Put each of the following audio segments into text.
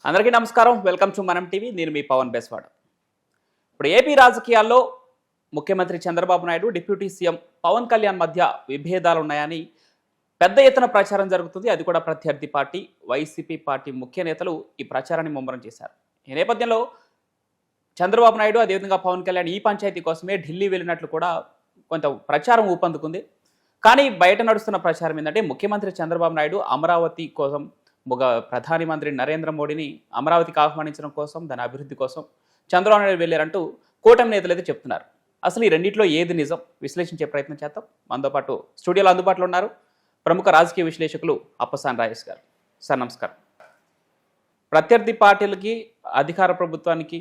అందరికీ నమస్కారం. Welcome to మనం టీవీ. నేను మీ పవన్ బెస్వాడ. ఇప్పుడు ఏపీ రాజకీయాల్లో ముఖ్యమంత్రి చంద్రబాబు నాయుడు, డిప్యూటీ సీఎం పవన్ కళ్యాణ్ మధ్య విభేదాలు ఉన్నాయని పెద్ద ఎత్తున ప్రచారం జరుగుతుంది. అది కూడా ప్రత్యర్థి పార్టీ వైసీపీ పార్టీ ముఖ్య నేతలు ఈ ప్రచారాన్ని ముమ్మరం చేశారు. ఈ నేపథ్యంలో చంద్రబాబు నాయుడు అదేవిధంగా పవన్ కళ్యాణ్ ఈ పంచాయతీ కోసమే ఢిల్లీ వెళ్ళినట్లు కూడా కొంత ప్రచారం ఊపందుకుంది. కానీ బయట నడుస్తున్న ప్రచారం ఏంటంటే ముఖ్యమంత్రి చంద్రబాబు నాయుడు అమరావతి కోసం ప్రధాని మంత్రి నరేంద్ర మోడీని అమరావతికి ఆహ్వానించడం కోసం, దాని అభివృద్ధి కోసం చంద్రబాబు నాయుడు వెళ్ళారంటూ కూటమి నేతలు అయితే చెప్తున్నారు. అసలు ఈ రెండింటిలో ఏది నిజం విశ్లేషించే ప్రయత్నం చేద్దాం. మనతో పాటు స్టూడియోలో అందుబాటులో ఉన్నారు ప్రముఖ రాజకీయ విశ్లేషకులు అప్పసాని రాజేష్ గారు. సార్ నమస్కారం. ప్రత్యర్థి పార్టీలకి అధికార ప్రభుత్వానికి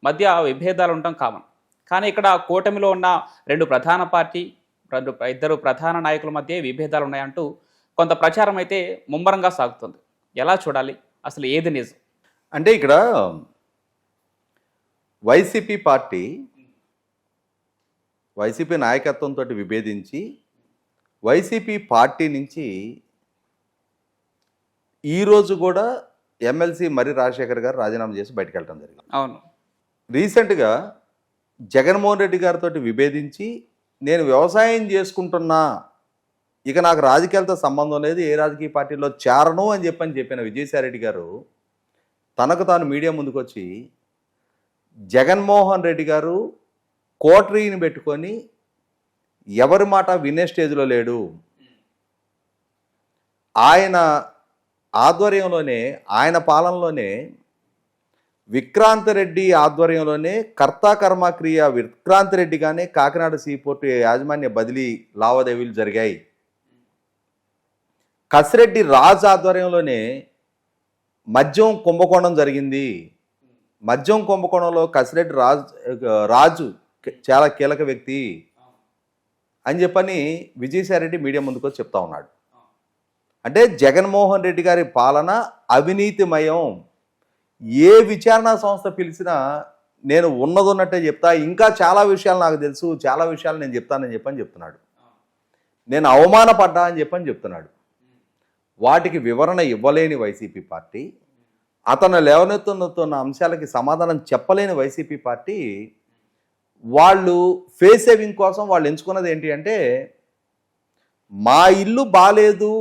మధ్య విభేదాలు ఉండటం కామన్. కానీ ఇక్కడ కూటమిలో ఉన్న ఇద్దరు ప్రధాన నాయకుల మధ్య విభేదాలు ఉన్నాయంటూ కొంత ప్రచారం అయితే ముమ్మరంగా సాగుతుంది. ఎలా చూడాలి, అసలు ఏది నిజం? అంటే ఇక్కడ వైసీపీ నాయకత్వంతో విభేదించి వైసీపీ పార్టీ నుంచి ఈరోజు కూడా ఎమ్మెల్సీ మర్రి రాజశేఖర్ గారు రాజీనామా చేసి బయటకు వెళ్ళడం జరిగింది. అవును. రీసెంట్గా జగన్మోహన్ రెడ్డి గారితో విభేదించి నేను వ్యవసాయం చేసుకుంటున్నా, ఇక నాకు రాజకీయాలతో సంబంధం లేదు, ఏ రాజకీయ పార్టీలో చేరను అని చెప్పిన విజయసాయిరెడ్డి గారు తనకు తాను మీడియా ముందుకు వచ్చి జగన్మోహన్ రెడ్డి గారు కోటరీని పెట్టుకొని ఎవరి మాట వినే స్టేజ్లో లేడు, ఆయన ఆధ్వర్యంలోనే, ఆయన పాలనలోనే విక్రాంతరెడ్డి ఆధ్వర్యంలోనే కర్తాకర్మక్రియ విక్రాంతరెడ్డిగానే కాకినాడ సీపోర్టు యాజమాన్య బదిలీ లావాదేవీలు జరిగాయి. కసిరెడ్డి రాజు ఆధ్వర్యంలోనే మద్యం కుంభకోణం జరిగింది. మద్యం కుంభకోణంలో కసిరెడ్డి రాజు చాలా కీలక వ్యక్తి అని చెప్పని విజయసాయిరెడ్డి మీడియా ముందుకు వచ్చి చెప్తా ఉన్నాడు. అంటే జగన్మోహన్ రెడ్డి గారి పాలన అవినీతిమయం, ఏ విచారణ సంస్థ పిలిచినా నేను ఉన్నదన్నట్టే చెప్తా, ఇంకా చాలా విషయాలు నాకు తెలుసు, చాలా విషయాలు నేను చెప్తానని చెప్తున్నాడు. నేను అవమానపడ్డా అని చెప్తున్నాడు. వాటికి వివరణ ఇవ్వలేని వైసీపీ పార్టీ, అతను లేవనెత్తుతున్న అంశాలకి సమాధానం చెప్పలేని వైసీపీ పార్టీ, వాళ్ళు ఫేస్ సేవింగ్ కోసం వాళ్ళు ఎంచుకున్నది ఏంటి అంటే మా ఇల్లు బాగాలేదు,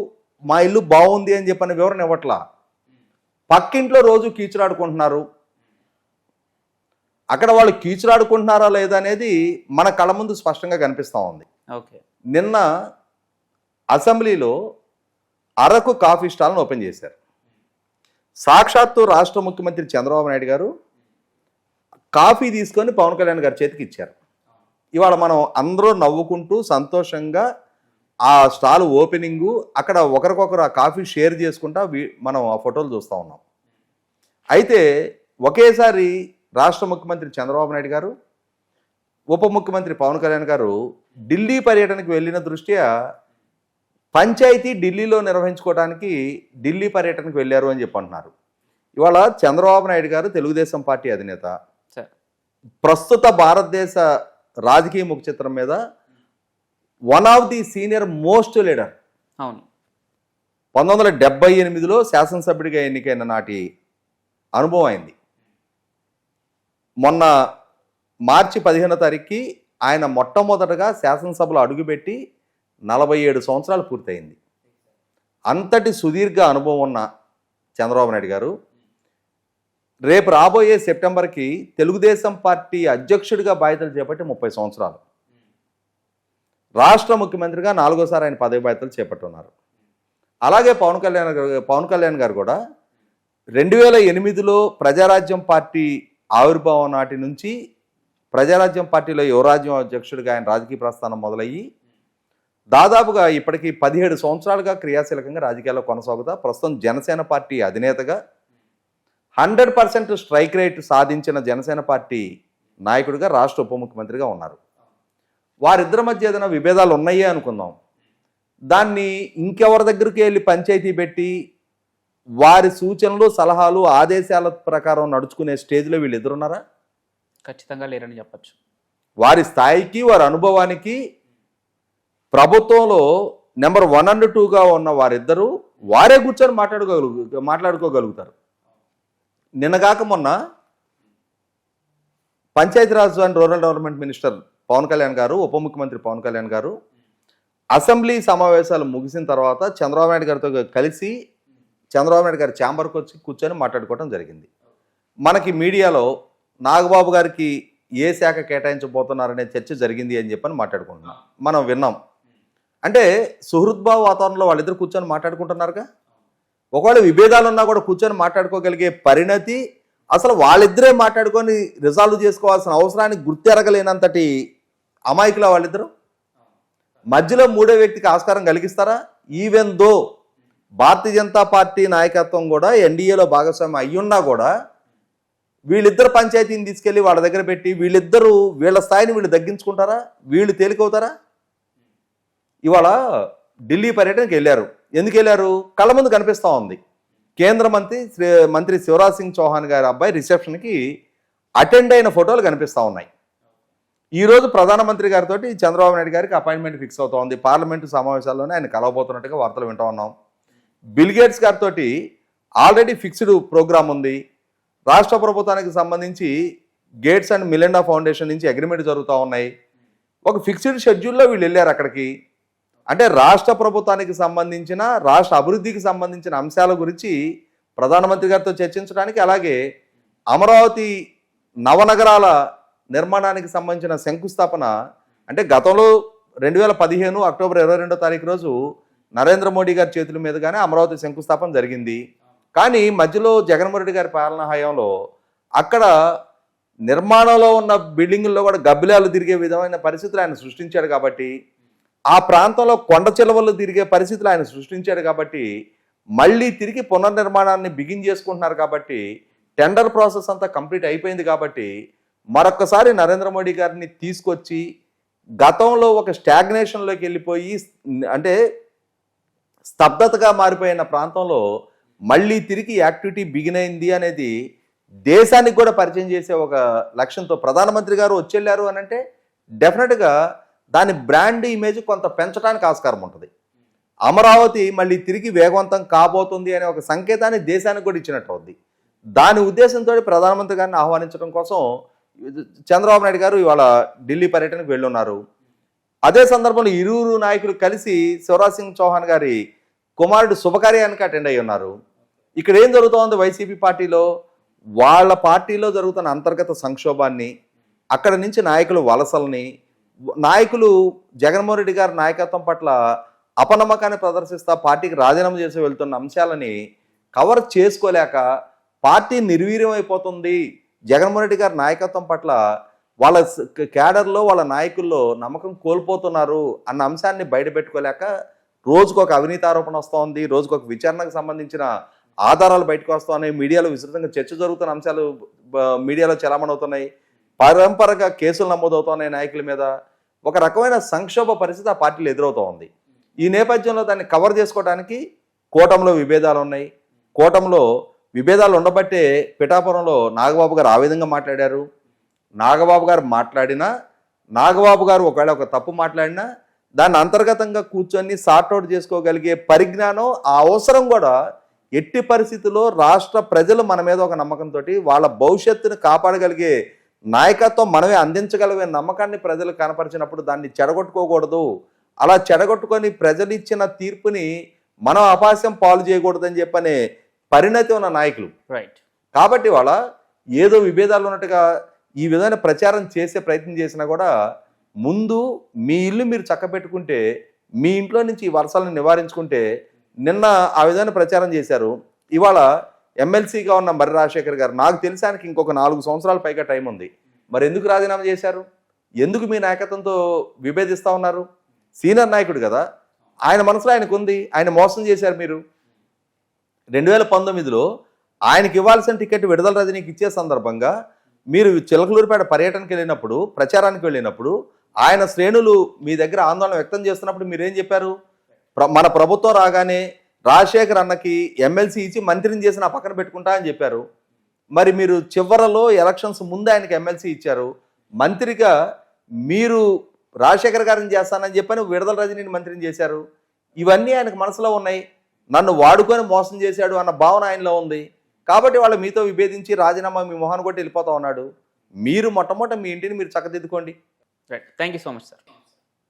మా ఇల్లు బాగుంది అని చెప్పని వివరణ ఇవ్వట్లా. పక్కింట్లో రోజు కీచులాడుకుంటున్నారు, అక్కడ వాళ్ళు కీచులాడుకుంటున్నారా లేదా అనేది మన కళ్ళ ముందు స్పష్టంగా కనిపిస్తూ ఉంది. ఓకే. నిన్న అసెంబ్లీలో అరకు కాఫీ స్టాల్ను ఓపెన్ చేశారు. సాక్షాత్తు రాష్ట్ర ముఖ్యమంత్రి చంద్రబాబు నాయుడు గారు కాఫీ తీసుకొని పవన్ కళ్యాణ్ గారి చేతికి ఇచ్చారు. ఇవాళ మనం అందరూ నవ్వుకుంటూ సంతోషంగా ఆ స్టాల్ ఓపెనింగు, అక్కడ ఒకరికొకరు ఆ కాఫీ షేర్ చేసుకుంటా మనం ఆ ఫోటోలు చూస్తూ ఉన్నాం. అయితే ఒకేసారి రాష్ట్ర ముఖ్యమంత్రి చంద్రబాబు నాయుడు గారు, ఉప ముఖ్యమంత్రి పవన్ కళ్యాణ్ గారు ఢిల్లీ పర్యటనకు వెళ్ళిన దృష్ట్యా పంచాయతీ ఢిల్లీలో నిర్వహించుకోవడానికి ఢిల్లీ పర్యటనకు వెళ్ళారు అని అంటున్నారు. ఇవాళ చంద్రబాబు నాయుడు గారు తెలుగుదేశం పార్టీ అధినేత, ప్రస్తుత భారతదేశ రాజకీయ ముఖ చిత్రం మీద one of the senior most leader. అవును. 1978లో శాసనసభ్యుడిగా ఎన్నికైన నాటి అనుభవం అయింది. మొన్న మార్చి 15వ తారీఖుకి ఆయన మొట్టమొదటగా శాసనసభలో అడుగుపెట్టి 47 సంవత్సరాలు పూర్తయింది. అంతటి సుదీర్ఘ అనుభవం ఉన్న చంద్రబాబు నాయుడు గారు రేపు రాబోయే సెప్టెంబర్కి తెలుగుదేశం పార్టీ అధ్యక్షుడిగా బాధ్యతలు చేపట్టి 30 సంవత్సరాలు, రాష్ట్ర ముఖ్యమంత్రిగా 4వసారి ఆయన పదవి బాధ్యతలు చేపట్టున్నారు. అలాగే పవన్ కళ్యాణ్ గారు కూడా 2008లో ప్రజారాజ్యం పార్టీ ఆవిర్భావం నాటి నుంచి ప్రజారాజ్యం పార్టీలో యువరాజ్యం అధ్యక్షుడిగా ఆయన రాజకీయ ప్రస్థానం మొదలయ్యి దాదాపుగా ఇప్పటికీ 17 సంవత్సరాలుగా క్రియాశీలకంగా రాజకీయాల్లో కొనసాగుతా ప్రస్తుతం జనసేన పార్టీ అధినేతగా 100% స్ట్రైక్ రేట్ సాధించిన జనసేన పార్టీ నాయకుడిగా రాష్ట్ర ఉప ముఖ్యమంత్రిగా ఉన్నారు. వారిద్దరి మధ్య ఏదైనా విభేదాలు ఉన్నాయే అనుకుందాం, దాన్ని ఇంకెవరి దగ్గరికి వెళ్ళి పంచాయతీ పెట్టి వారి సూచనలు, సలహాలు, ఆదేశాల ప్రకారం నడుచుకునే స్టేజ్లో వీళ్ళు ఎదురున్నారా? ఖచ్చితంగా లేరని చెప్పచ్చు. వారి స్థాయికి, వారి అనుభవానికి ప్రభుత్వంలో నెంబర్ 1 and 2గా ఉన్న వారిద్దరూ వారే కూర్చొని మాట్లాడుకోగలుగుతారు. నిన్నగాక మొన్న Panchayati Raj and rural development minister Pawan Kalyan గారు, ఉప ముఖ్యమంత్రి పవన్ కళ్యాణ్ గారు అసెంబ్లీ సమావేశాలు ముగిసిన తర్వాత చంద్రబాబు నాయుడు గారితో కలిసి చంద్రబాబు నాయుడు గారి ఛాంబర్కి వచ్చి కూర్చొని మాట్లాడుకోవడం జరిగింది. మనకి మీడియాలో నాగబాబు గారికి ఏ శాఖ కేటాయించబోతున్నారనే చర్చ జరిగింది అని చెప్పని మాట్లాడుకుంటున్నాం, మనం విన్నాం. అంటే సుహృద్భావ వాతావరణంలో వాళ్ళిద్దరు కూర్చొని మాట్లాడుకుంటున్నారుగా. ఒకవేళ విభేదాలు ఉన్నా కూడా కూర్చొని మాట్లాడుకోగలిగే పరిణతి, అసలు వాళ్ళిద్దరే మాట్లాడుకొని రిజాల్వ్ చేసుకోవాల్సిన అవసరానికి గుర్తెరగలేనంతటి అమాయకుల వాళ్ళిద్దరు. మధ్యలో మూడో వ్యక్తికి ఆస్కారం కలిగిస్తారా? Even though Bharatiya Janata party నాయకత్వం కూడా ఎన్డీఏలో భాగస్వామ్యం అయ్యున్నా కూడా వీళ్ళిద్దరు పంచాయతీని తీసుకెళ్ళి వాళ్ళ దగ్గర పెట్టి వీళ్ళ స్థాయిని వీళ్ళు తగ్గించుకుంటారా? వీళ్ళు తేలికవుతారా? ఇవాళ ఢిల్లీ పర్యటనకి వెళ్ళారు. ఎందుకు వెళ్ళారు? కళ్ళ ముందు కనిపిస్తూ ఉంది. కేంద్ర మంత్రి శివరాజ్ సింగ్ చౌహాన్ గారి అబ్బాయి రిసెప్షన్కి అటెండ్ అయిన ఫోటోలు కనిపిస్తూ ఉన్నాయి. ఈరోజు ప్రధానమంత్రి గారితో చంద్రబాబు నాయుడు గారికి అపాయింట్మెంట్ ఫిక్స్ అవుతా ఉంది. పార్లమెంటు సమావేశాల్లోనే ఆయన కలవబోతున్నట్టుగా వార్తలు వింటూ ఉన్నాం. బిల్ గేట్స్ గారితో ఆల్రెడీ ఫిక్స్డ్ ప్రోగ్రామ్ ఉంది. రాష్ట్ర ప్రభుత్వానికి సంబంధించి గేట్స్ అండ్ మిలిండా ఫౌండేషన్ నుంచి అగ్రిమెంట్ జరుగుతూ ఉన్నాయి. ఒక ఫిక్స్డ్ షెడ్యూల్లో వీళ్ళు వెళ్ళారు అక్కడికి. అంటే రాష్ట్ర ప్రభుత్వానికి సంబంధించిన, రాష్ట్ర అభివృద్ధికి సంబంధించిన అంశాల గురించి ప్రధానమంత్రి గారితో చర్చించడానికి, అలాగే అమరావతి నవనగరాల నిర్మాణానికి సంబంధించిన శంకుస్థాపన, అంటే గతంలో 2015 అక్టోబర్ 22వ తారీఖు రోజు నరేంద్ర మోడీ గారి చేతుల మీదుగానే అమరావతి శంకుస్థాపన జరిగింది. కానీ మధ్యలో జగన్మోహన్ రెడ్డి గారి పాలనా హయాంలో అక్కడ నిర్మాణంలో ఉన్న బిల్డింగుల్లో కూడా గబ్బిలాలు తిరిగే విధమైన పరిస్థితులు ఆయన సృష్టించాడు. కాబట్టి ఆ ప్రాంతంలో కొండ చిలవలు తిరిగే పరిస్థితులు ఆయన సృష్టించాడు. కాబట్టి మళ్ళీ తిరిగి పునర్నిర్మాణాన్ని బిగిన్ చేసుకుంటున్నారు. కాబట్టి టెండర్ ప్రాసెస్ అంతా కంప్లీట్ అయిపోయింది. కాబట్టి మరొక్కసారి నరేంద్ర మోడీ గారిని తీసుకొచ్చి గతంలో ఒక స్టాగ్నేషన్లోకి వెళ్ళిపోయి, అంటే స్తబ్దతగా మారిపోయిన ప్రాంతంలో మళ్ళీ తిరిగి యాక్టివిటీ బిగిన్ అయింది అనేది దేశానికి కూడా పరిచయం చేసే ఒక లక్ష్యంతో ప్రధానమంత్రి గారు వచ్చేళ్ళారు అని అంటే డెఫినెట్గా దాని బ్రాండ్ ఇమేజ్ కొంత పెంచడానికి ఆస్కారం ఉంటుంది. అమరావతి మళ్ళీ తిరిగి వేగవంతం కాబోతుంది అనే ఒక సంకేతాన్ని దేశానికి కూడా ఇచ్చినట్టు అవుద్ది. దాని ఉద్దేశంతో ప్రధానమంత్రి గారిని ఆహ్వానించడం కోసం చంద్రబాబు నాయుడు గారు ఇవాళ ఢిల్లీ పర్యటనకు వెళ్ళున్నారు. అదే సందర్భంలో ఇరువురు నాయకులు కలిసి శివరాజ్ సింగ్ చౌహాన్ గారి కుమారుడు శుభకార్యానికి అటెండ్ అయ్యి ఉన్నారు. ఇక్కడ ఏం జరుగుతోంది? వైసీపీ పార్టీలో వాళ్ళ పార్టీలో జరుగుతున్న అంతర్గత సంక్షోభాన్ని, అక్కడ నుంచి నాయకులు వలసల్ని, నాయకులు జగన్మోహన్ రెడ్డి గారి నాయకత్వం పట్ల అపనమ్మకాన్ని ప్రదర్శిస్తా పార్టీకి రాజీనామా చేసి వెళ్తున్న అంశాలని కవర్ చేసుకోలేక పార్టీ నిర్వీర్యం అయిపోతుంది, జగన్మోహన్ రెడ్డి గారి నాయకత్వం పట్ల వాళ్ళ క్యాడర్లో వాళ్ళ నాయకుల్లో నమ్మకం కోల్పోతున్నారు అన్న అంశాన్ని బయటపెట్టుకోలేక రోజుకు ఒక అవినీతి ఆరోపణ వస్తూ ఉంది, రోజుకు ఒక విచారణకు సంబంధించిన ఆధారాలు బయటకు వస్తూ ఉన్నాయి, మీడియాలో విస్తృతంగా చర్చ జరుగుతున్న అంశాలు మీడియాలో చలామణవుతున్నాయి, పరంపరగా కేసులు నమోదవుతున్నాయి నాయకుల మీద. ఒక రకమైన సంక్షోభ పరిస్థితి ఆ పార్టీలో ఎదురవుతూ ఉంది. ఈ నేపథ్యంలో దాన్ని కవర్ చేసుకోవడానికి కూటమిలో విభేదాలు ఉన్నాయి. కూటమిలో విభేదాలు ఉండబట్టే పిఠాపురంలో నాగబాబు గారు ఆ విధంగా మాట్లాడారు. నాగబాబు గారు మాట్లాడినా, నాగబాబు గారు ఒకవేళ ఒక తప్పు మాట్లాడినా దాన్ని అంతర్గతంగా కూర్చొని సార్ట్అవుట్ చేసుకోగలిగే పరిజ్ఞానం, ఆ అవసరం కూడా ఎట్టి పరిస్థితుల్లో రాష్ట్ర ప్రజలు మన మీద ఒక నమ్మకంతో వాళ్ళ భవిష్యత్తును కాపాడగలిగే నాయకత్వం మనమే అందించగలిగే నమ్మకాన్ని ప్రజలు కనపరిచినప్పుడు దాన్ని చెడగొట్టుకోకూడదు. అలా చెడగొట్టుకొని ప్రజలు ఇచ్చిన తీర్పుని మనం అపాస్యం పాలు చేయకూడదని చెప్పనే పరిణతి ఉన్న నాయకులు. రైట్. కాబట్టి వాళ్ళ ఏదో విభేదాలు ఉన్నట్టుగా ఈ విధమైన ప్రచారం చేసే ప్రయత్నం చేసినా కూడా ముందు మీ ఇల్లు మీరు చక్కబెట్టుకుంటే, మీ ఇంట్లో నుంచి ఈ వర్షాలను నివారించుకుంటే, నిన్న ఆ విధమైన ప్రచారం చేశారు. ఇవాళ ఎమ్మెల్సీగా ఉన్న మర్రి రాజశేఖర్ గారు, నాకు తెలిసానికి ఇంకొక 4 సంవత్సరాల పైగా టైం ఉంది, మరి ఎందుకు రాజీనామా చేశారు? ఎందుకు మీ నాయకత్వంతో విభేదిస్తూ ఉన్నారు? సీనియర్ నాయకుడు కదా, ఆయన మనసులో ఆయనకు ఉంది. ఆయన మోసం చేశారు మీరు. 2019లో ఆయనకి ఇవ్వాల్సిన టికెట్ విడుదల రజనీకి ఇచ్చే సందర్భంగా మీరు చిలకలూరుపేట పర్యటనకి వెళ్ళినప్పుడు, ప్రచారానికి వెళ్ళినప్పుడు ఆయన శ్రేణులు మీ దగ్గర ఆందోళన వ్యక్తం చేస్తున్నప్పుడు మీరేం చెప్పారు? మన ప్రభుత్వం రాగానే రాజశేఖర్ అన్నకి ఎమ్మెల్సీ ఇచ్చి మంత్రిని చేసి నా పక్కన పెట్టుకుంటా అని చెప్పారు. మరి మీరు చివరలో ఎలక్షన్స్ ముందు ఆయనకి ఎమ్మెల్సీ ఇచ్చారు. మంత్రిగా మీరు రాజశేఖర్ గారిని చేస్తానని చెప్పని విడుదల రజనీని మంత్రిని చేశారు. ఇవన్నీ ఆయనకు మనసులో ఉన్నాయి. నన్ను వాడుకొని మోసం చేశాడు అన్న భావన ఆయనలో ఉంది. కాబట్టి వాళ్ళు మీతో విభేదించి రాజీనామా మీ మొహాన్ని కొట్టి వెళ్ళిపోతా ఉన్నాడు. మీరు మొట్టమొదట మీ ఇంటిని మీరు చక్కదిద్దుకోండి. Right, thank you so much sir.